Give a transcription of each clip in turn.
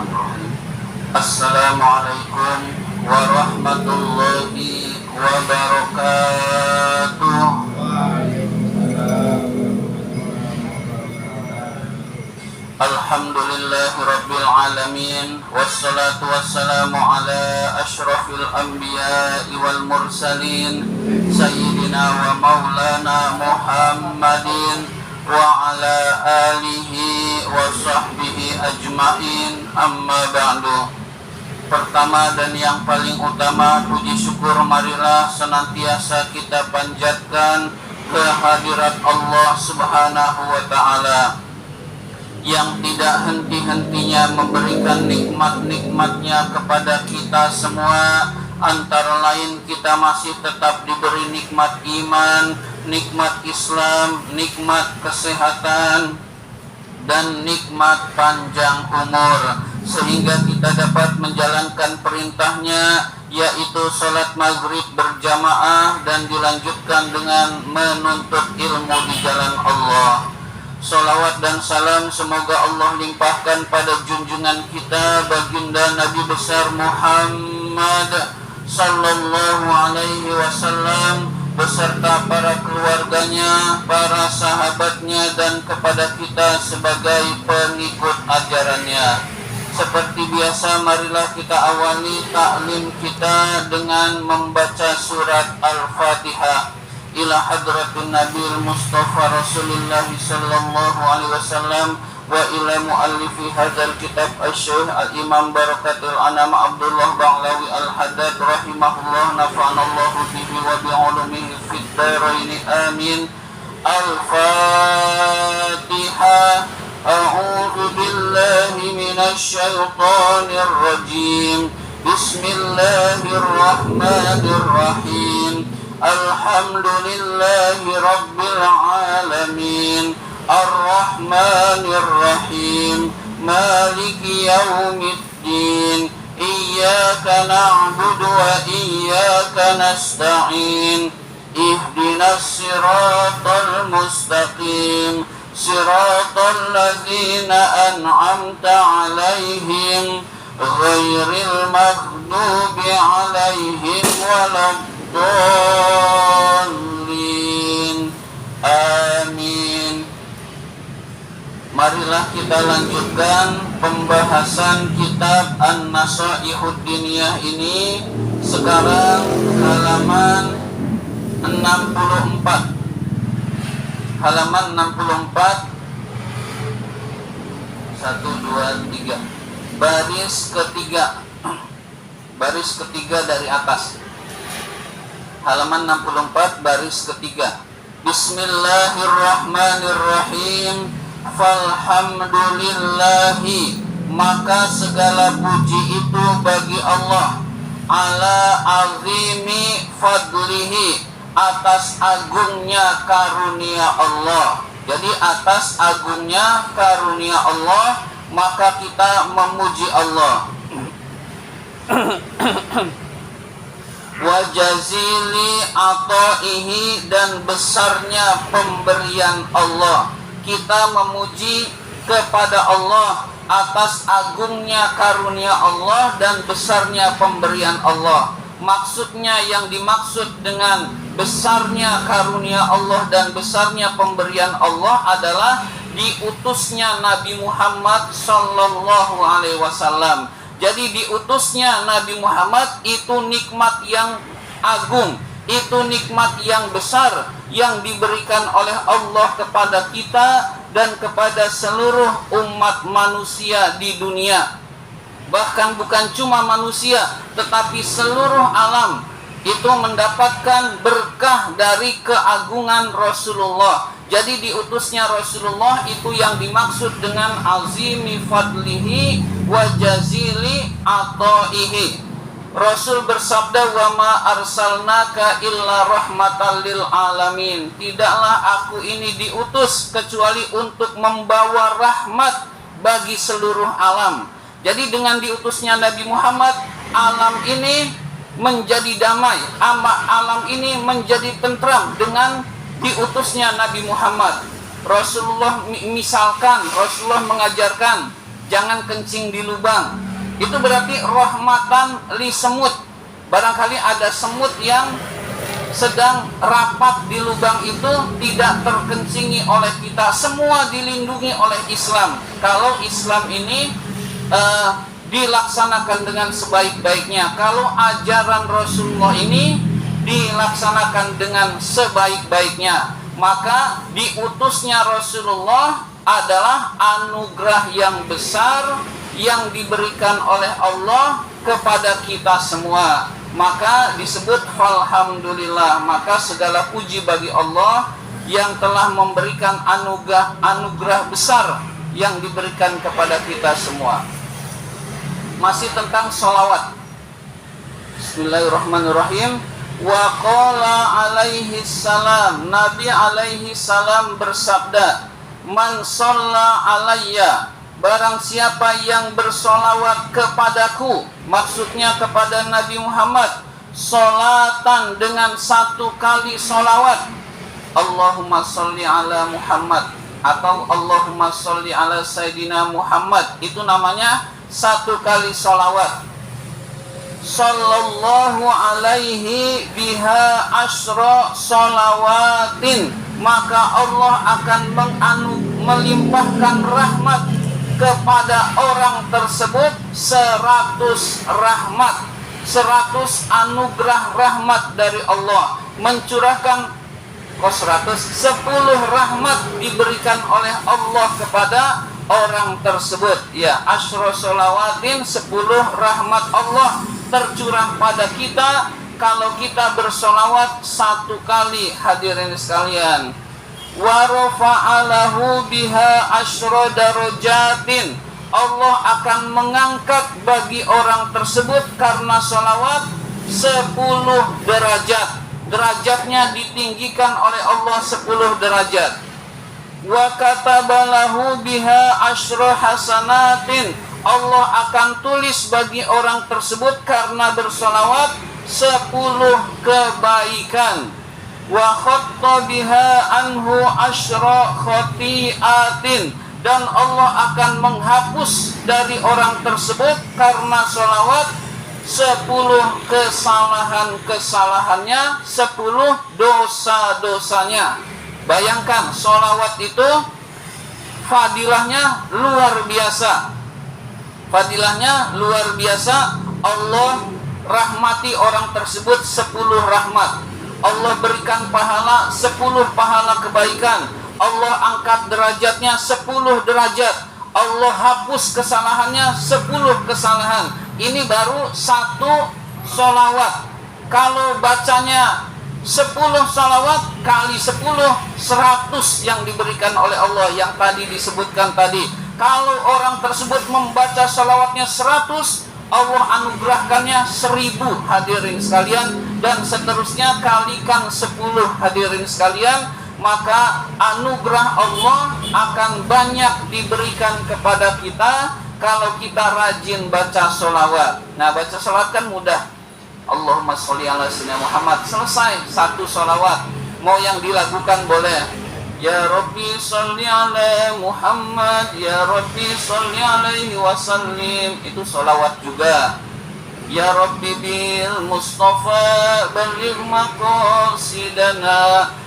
Bismillahirrahmanirrahim. Assalamualaikum warahmatullahi wabarakatuh. Alhamdulillahi rabbil alamin, wassalatu wassalamu ala ashrafil anbiya'i wal mursalin, sayyidina wa maulana Muhammadin wa ala alihi wa sahbihi ajma'in, amma ba'du. Pertama dan yang paling utama, puji syukur marilah senantiasa kita panjatkan kehadirat Allah Subhanahu wa ta'ala yang tidak henti-hentinya memberikan nikmat-nikmatnya kepada kita semua. Antara lain kita masih tetap diberi nikmat iman, nikmat Islam, nikmat kesehatan, dan nikmat panjang umur, sehingga kita dapat menjalankan perintahnya, yaitu sholat maghrib berjamaah dan dilanjutkan dengan menuntut ilmu di jalan Allah. Salawat dan salam semoga Allah limpahkan pada junjungan kita baginda Nabi besar Muhammad sallallahu alaihi wasallam beserta para keluarganya, para sahabatnya, dan kepada kita sebagai pengikut ajarannya. Seperti biasa, marilah kita awali taklim kita dengan membaca surat Al-Fatihah. Ila hadratin Nabil Mustafa Rasulullah sallallahu alaihi wasallam wa ila muallifi hadzal kitab asy-Syaikh al-Imam Barakatul Anam Abdullah Ba'lawi al-Haddad rahimahullah, nafa'anallahu bihi wa bi'ulumihi fid dharain amin. Al-Fatihah. A'udzu billahi minasy syaithanir rajim. Bismillahirrahmanirrahim. Alhamdulillahi rabbil alamin, ar-rahmanir-rahim, maliki yaumiddin, iyyaka na'budu wa iyyaka nasta'in, ihdinas siratal mustaqim, siratal ladzina an'amta 'alaihim, ghairil maghdubi 'alaihim waladdallin. Amin. Marilah kita lanjutkan pembahasan kitab An-Nasaihud Diniyah ini. Sekarang halaman 64. Halaman 64. 1, 2, 3. Baris ketiga. Baris ketiga dari atas. Halaman 64 baris ketiga. Bismillahirrahmanirrahim. Falhamdulillahi, maka segala puji itu bagi Allah, ala azimi fadlihi, atas agungnya karunia Allah. Jadi atas agungnya karunia Allah maka kita memuji Allah. Wa jazili ataihi, dan besarnya pemberian Allah. Kita memuji kepada Allah atas agungnya karunia Allah dan besarnya pemberian Allah. Maksudnya, yang dimaksud dengan besarnya karunia Allah dan besarnya pemberian Allah adalah diutusnya Nabi Muhammad sallallahu alaihi wasallam. Jadi diutusnya Nabi Muhammad itu nikmat yang agung, itu nikmat yang besar yang diberikan oleh Allah kepada kita dan kepada seluruh umat manusia di dunia. Bahkan bukan cuma manusia, tetapi seluruh alam itu mendapatkan berkah dari keagungan Rasulullah. Jadi diutusnya Rasulullah itu yang dimaksud dengan azimi fadlihi wa jazili ataihi. Rasul bersabda, wa ma arsalnaka illa rahmatan lil alamin. Tidaklah aku ini diutus kecuali untuk membawa rahmat bagi seluruh alam. Jadi dengan diutusnya Nabi Muhammad, alam ini menjadi damai, alam ini menjadi tentram dengan diutusnya Nabi Muhammad. Rasulullah misalkan, Rasulullah mengajarkan, jangan kencing di lubang. Itu berarti rahmatan li semut. Barangkali ada semut yang sedang rapat di lubang itu, tidak terkencingi oleh kita. Semua dilindungi oleh Islam. Kalau Islam ini dilaksanakan dengan sebaik-baiknya, kalau ajaran Rasulullah ini dilaksanakan dengan sebaik-baiknya, maka diutusnya Rasulullah adalah anugerah yang besar yang diberikan oleh Allah kepada kita semua. Maka disebut alhamdulillah. Maka segala puji bagi Allah yang telah memberikan anugerah besar yang diberikan kepada kita semua. Masih tentang sholawat. Bismillahirrahmanirrahim. Wa qala alaihi salam, Nabi alaihi salam bersabda, man shalla alayya, barang siapa yang bersolawat kepadaku, maksudnya kepada Nabi Muhammad, solatan dengan satu kali solawat, Allahumma sholli ala Muhammad atau Allahumma sholli ala Sayyidina Muhammad, itu namanya satu kali solawat. Sallallahu alaihi biha asyra solawatin, maka Allah akan melimpahkan rahmat kepada orang tersebut 100 rahmat, 100 anugerah rahmat dari Allah. Mencurahkan 10 rahmat diberikan oleh Allah kepada orang tersebut. Ya, asyra sholawatin, 10 rahmat Allah tercurah pada kita kalau kita bersolawat satu kali. Hadirin sekalian, wa rafa'alahu biha asyra darajatin, Allah akan mengangkat bagi orang tersebut karena solawat 10 derajat. Derajatnya ditinggikan oleh Allah 10 derajat. Wa katabalahu biha asyra hasanatin, Allah akan tulis bagi orang tersebut karena bersolawat 10 kebaikan. Wa khatta biha anhu asyra khati'atin, dan Allah akan menghapus dari orang tersebut karena solawat 10 kesalahannya, 10 dosa-dosanya. Bayangkan, solawat itu fadilahnya luar biasa. Fadilahnya luar biasa. Allah rahmati orang tersebut 10 rahmat. Allah berikan pahala 10 pahala kebaikan. Allah angkat derajatnya 10 derajat. Allah hapus kesalahannya 10 kesalahan. Ini baru satu solawat. Kalau bacanya 10 salawat kali 10, 100 yang diberikan oleh Allah yang tadi disebutkan tadi. Kalau orang tersebut membaca salawatnya 100, Allah anugerahkannya 1000, hadirin sekalian, dan seterusnya kalikan 10, hadirin sekalian, maka anugerah Allah akan banyak diberikan kepada kita kalau kita rajin baca salawat. Nah, baca salawat kan mudah. Allahumma sholli ala sayyidina Muhammad, selesai satu salawat. Mau yang dilakukan boleh. Ya Rabbi sholli ala Muhammad, Ya Rabbi sholli alaihi wasallim, itu salawat juga. Ya Rabbi bil Mustafa balligh maqasidana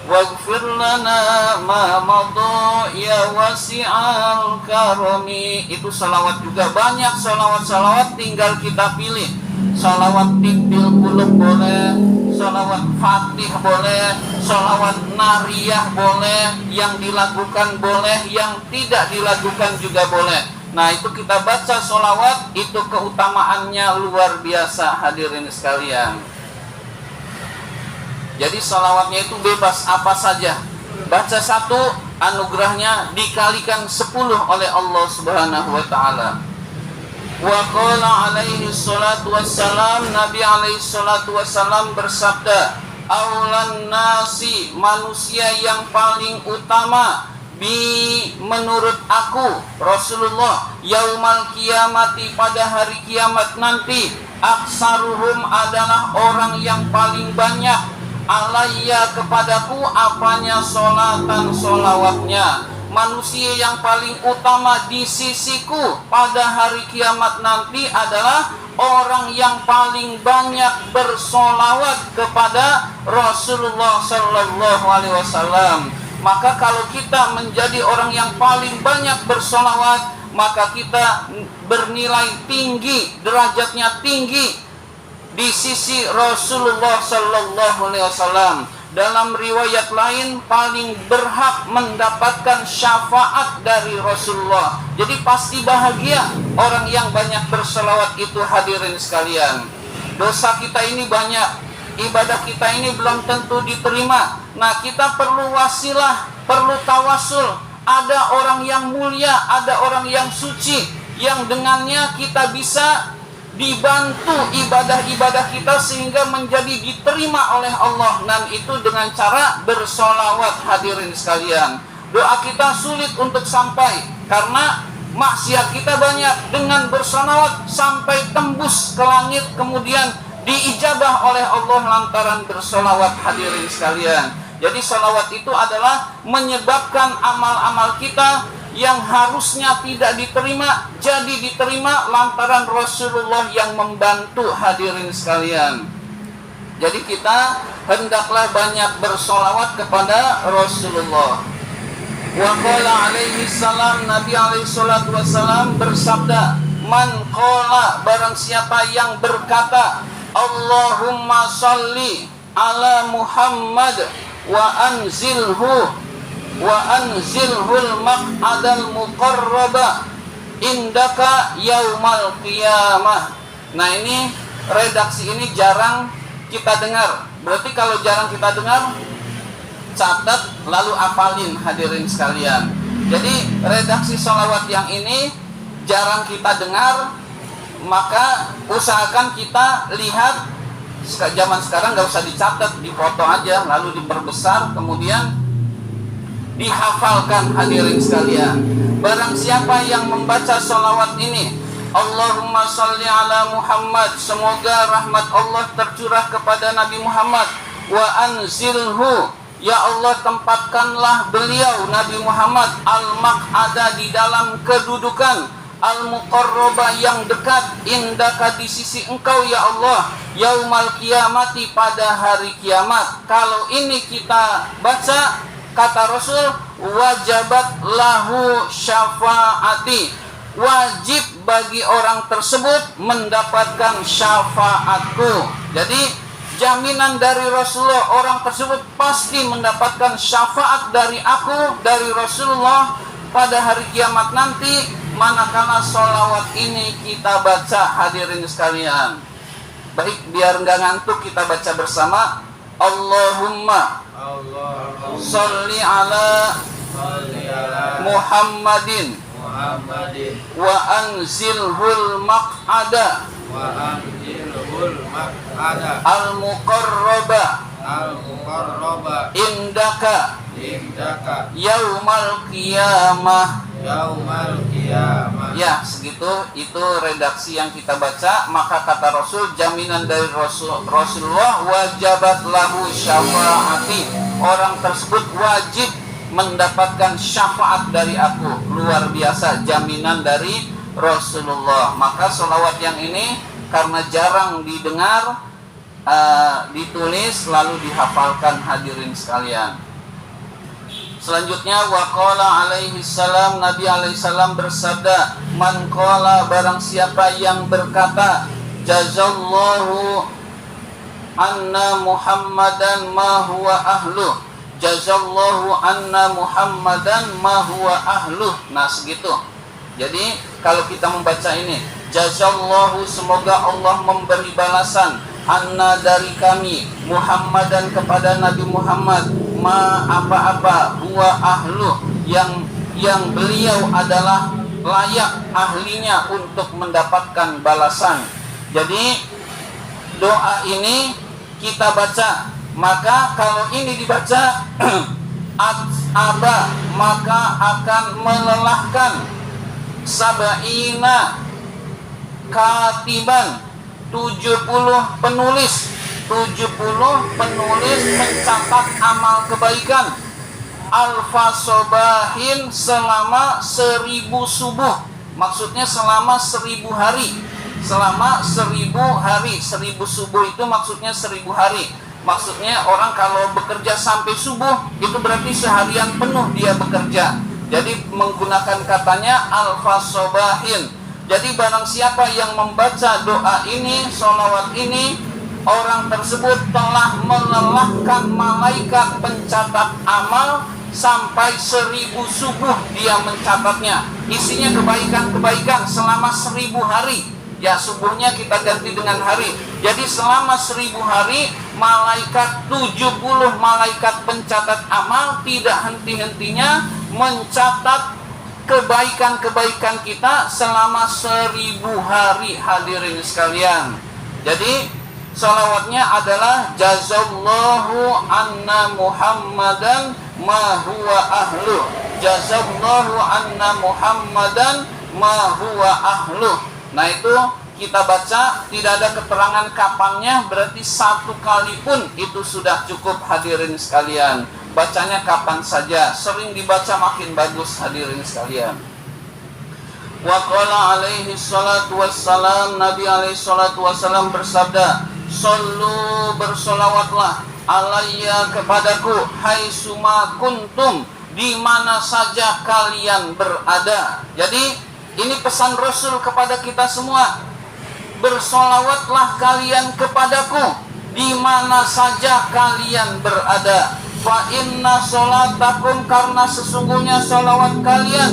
waghfir lana ma madha ya wasi'al karami, itu salawat juga. Banyak salawat-salawat, tinggal kita pilih. Salawat tibil qulub boleh, salawat fatih boleh, salawat nariyah boleh, yang dilakukan boleh, yang tidak dilakukan juga boleh. Nah, itu kita baca salawat, itu keutamaannya luar biasa, hadirin sekalian. Jadi salawatnya itu bebas apa saja. Baca satu, anugerahnya dikalikan 10 oleh Allah Subhanahu wa ta'ala. Wa qala alaihi salatu wassalam, Nabi alaihi salatu wassalam bersabda, aulan nasi, manusia yang paling utama, menurut aku Rasulullah, yaumal kiamati, pada hari kiamat nanti, aksaruhum adalah orang yang paling banyak, alayya kepadaku, apanya, solatan, solawatnya. manusia yang paling utama di sisiku pada hari kiamat nanti adalah orang yang paling banyak bersolawat kepada Rasulullah Sallallahu Alaihi Wasallam. Maka kalau kita menjadi orang yang paling banyak bersolawat, maka kita bernilai tinggi, derajatnya tinggi di sisi Rasulullah Sallallahu Alaihi Wasallam. Dalam riwayat lain, paling berhak mendapatkan syafaat dari Rasulullah. Jadi pasti bahagia orang yang banyak berselawat itu, hadirin sekalian. Dosa kita ini banyak, ibadah kita ini belum tentu diterima. Nah, kita perlu wasilah, perlu tawasul. Ada orang yang mulia, ada orang yang suci, yang dengannya kita bisa dibantu ibadah-ibadah kita sehingga menjadi diterima oleh Allah, dan itu dengan cara bersolawat, hadirin sekalian. Doa kita sulit untuk sampai karena maksiat kita banyak. Dengan bersolawat sampai tembus ke langit, kemudian diijabah oleh Allah lantaran bersolawat, hadirin sekalian. Jadi solawat itu adalah menyebabkan amal-amal kita yang harusnya tidak diterima jadi diterima lantaran Rasulullah yang membantu, hadirin sekalian. Jadi kita hendaklah banyak bersolawat kepada Rasulullah. Wa qala alaihi salam, Nabi alaihi salatu wassalam bersabda, man qala, barang siapa yang berkata, Allahumma salli ala Muhammad wa anzilhul maq'adal muqarraba indaka yaumal qiyamah. Nah, ini redaksi ini jarang kita dengar. Berarti kalau jarang kita dengar, catat lalu apalin, hadirin sekalian. Jadi redaksi sholawat yang ini jarang kita dengar, maka usahakan kita lihat. Zaman sekarang nggak usah dicatat, difoto aja lalu diperbesar, kemudian dihafalkan, hadirin sekalian. Barang siapa yang membaca sholawat ini, Allahumma sholli ala Muhammad, semoga rahmat Allah tercurah kepada Nabi Muhammad, wa anzilhu, ya Allah tempatkanlah beliau Nabi Muhammad al-maq'ada, di dalam kedudukan, al-muqarraba yang dekat, indaka di sisi engkau ya Allah, yaumal qiyamati pada hari kiamat. Kalau ini kita baca, kata Rasul, wajabat lahu syafaati, wajib bagi orang tersebut mendapatkan syafaatku. Jadi jaminan dari Rasulullah, orang tersebut pasti mendapatkan syafaat dari aku, dari Rasulullah pada hari kiamat nanti, manakala sholawat ini kita baca, hadirin sekalian. Baik, biar nggak ngantuk kita baca bersama. Allahumma sholli ala Muhammadin wa anzilhul maq'ada al-muqarraba indaka yaumal qiyamah. Ya, segitu itu redaksi yang kita baca. Maka kata Rasul, jaminan dari Rasulullah, wajabat lahu syafaati, orang tersebut wajib mendapatkan syafaat dari aku. Luar biasa jaminan dari Rasulullah. Maka sholawat yang ini karena jarang didengar, ditulis lalu dihafalkan, hadirin sekalian. Selanjutnya, waqala alaihi salam, Nabi alaihi salam bersabda, man qala, barang siapa yang berkata, jazallahu anna Muhammadan ma huwa ahluh, jazallahu anna Muhammadan ma huwa ahluh. Nah, segitu. Jadi kalau kita membaca ini, jazallahu, semoga Allah memberi balasan, anna, dari kami, Muhammadan, kepada Nabi Muhammad, ma, apa-apa, huwa ahlu, yang beliau adalah layak, ahlinya untuk mendapatkan balasan. Jadi doa ini kita baca, maka kalau ini dibaca aba, maka akan melelahkan sab'ina katiban, 70 penulis mencatat amal kebaikan. alfa sobahin, selama 1000 subuh. Maksudnya selama 1000 hari. Selama 1000 hari. 1000 subuh itu maksudnya 1000 hari. Maksudnya orang kalau bekerja sampai subuh, itu berarti seharian penuh dia bekerja. Jadi menggunakan katanya alfa sobahin. Jadi barang siapa yang membaca doa ini, sholawat ini, orang tersebut telah melelahkan malaikat pencatat amal sampai 1000 subuh dia mencatatnya. Isinya kebaikan-kebaikan selama 1000 hari. Ya, subuhnya kita ganti dengan hari. Jadi selama 1000 hari, malaikat 70 malaikat pencatat amal tidak henti-hentinya mencatat kebaikan-kebaikan kita selama 1000 hari, hadirin sekalian. Jadi salawatnya adalah jazallahu anna Muhammadan ma huwa ahlu. Jazallahu anna Muhammadan ma huwa ahlu. Nah itu kita baca, tidak ada keterangan kapannya, berarti satu kali pun itu sudah cukup, hadirin sekalian. Bacanya kapan saja, sering dibaca makin bagus, hadirin sekalian. Wa qala alaihi salatu wassalam, Nabi alaihi salatu wassalam bersabda, sallu, bersolawatlah, alayya, kepadaku, haitsuma kuntum, di mana saja kalian berada. Jadi ini pesan Rasul kepada kita semua. Bersolawatlah kalian kepadaku di mana saja kalian berada. Fa inna sholatakum, karena sesungguhnya sholawat kalian,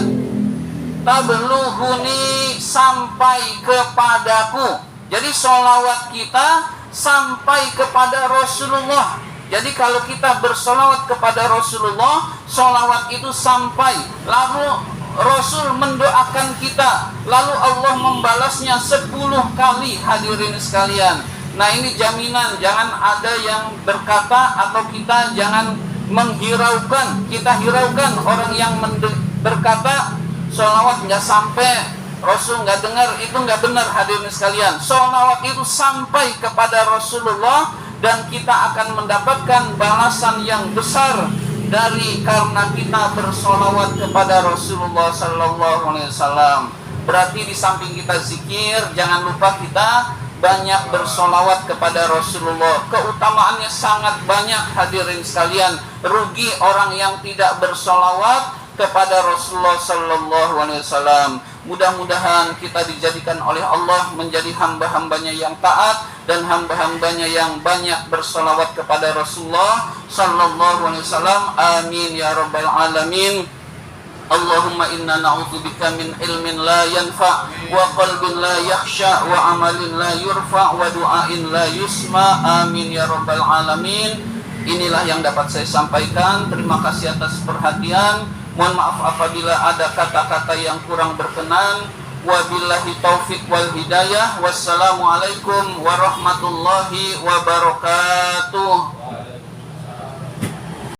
tablughuni, sampai kepadaku. Jadi sholawat kita sampai kepada Rasulullah. Jadi kalau kita bersolawat kepada Rasulullah, sholawat itu sampai, lalu Rasul mendoakan kita, lalu Allah membalasnya 10 kali, hadirin sekalian. Nah ini jaminan, jangan ada yang berkata atau kita jangan menghiraukan. Kita hiraukan orang yang berkata sholawat nggak sampai, Rasul nggak dengar, itu nggak benar, hadirin sekalian. Sholawat itu sampai kepada Rasulullah dan kita akan mendapatkan balasan yang besar dari karena kita bersolawat kepada Rasulullah Sallallahu Alaihi Wasallam. Berarti di samping kita zikir, jangan lupa kita banyak bersolawat kepada Rasulullah. Keutamaannya sangat banyak, hadirin sekalian. Rugi orang yang tidak bersolawat kepada Rasulullah Sallallahu Alaihi Wasallam. Mudah-mudahan kita dijadikan oleh Allah menjadi hamba-hambanya yang taat dan hamba-hambanya yang banyak bersolawat kepada Rasulullah Sallallahu Alaihi Wasallam. Amin ya rabbal alamin. Allahumma inna na'udzubika min ilmin la yanfa' wa qalbin la yakhsha wa amalin la yurfa' wa du'ain la yusma. Amin ya rabbal alamin. Inilah yang dapat saya sampaikan. Terima kasih atas perhatian. Mohon maaf apabila ada kata-kata yang kurang berkenan. Wabillahi taufik wal hidayah. Wassalamualaikum warahmatullahi wabarakatuh.